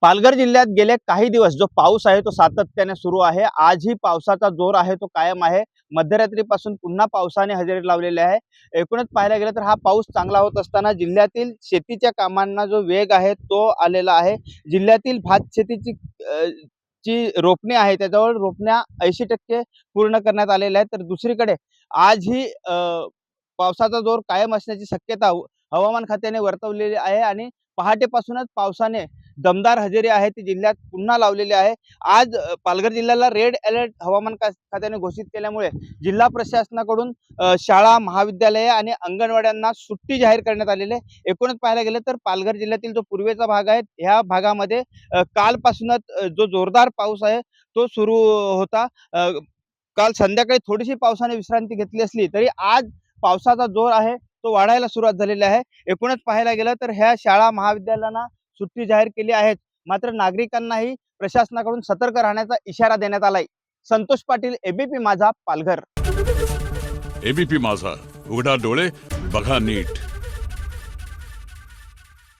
पालघर जिल्ह्यात गेले काही दिवस जो पाऊस आहे तो सातत्याने सुरू आहे। आजही पावसाचा जोर आहे तो कायम आहे। मध्यरात्रीपासून पुन्हा पावसाने हजेरी लावलेली आहे। एकूणच पाहायला गेलं तर हा पाऊस चांगला होत असताना जिल्ह्यातील शेतीच्या कामांना जो वेग आहे तो आलेला आहे। जिल्ह्यातील भात शेतीची जी रोपणी आहे त्याजवळ रोपण्या 80% पूर्ण करण्यात आलेल्या आहेत। तर दुसरीकडे आजही पावसाचा जोर कायम असण्याची शक्यता हवामान खात्याने वर्तवलेली आहे आणि पहाटेपासूनच पावसाने दमदार हजेरी आहे ती जिल्ह्यात पुन्हा लावलेली आहे। आज पालघर जिल्ह्याला रेड अलर्ट हवामान खात्याने घोषित केल्यामुळे जिल्हा प्रशासनाकडून शाळा, महाविद्यालये आणि अंगणवाड्यांना सुट्टी जाहीर करण्यात आलेली आहे। एकूणच पाहायला गेलं तर पालघर जिल्ह्यातील जो पूर्वेचा भाग आहे ह्या भागामध्ये कालपासूनच जो जोरदार पाऊस आहे तो सुरू होता। काल संध्याकाळी थोडीशी पावसाने विश्रांती घेतली असली तरी आज पावसाचा जोर आहे तो वाढायला सुरुवात झालेली आहे। एकूणच पाहायला गेलं तर ह्या शाळा, महाविद्यालयांना सुट्टी जाहीर केली आहे। मात्र नागरिकांनाही प्रशासनाकडून सतर्क राहण्याचा इशारा देण्यात आलाय। संतोष पाटील, एबीपी माझा, पालघर। एबीपी माझा, उघडा डोळे बघा नीट।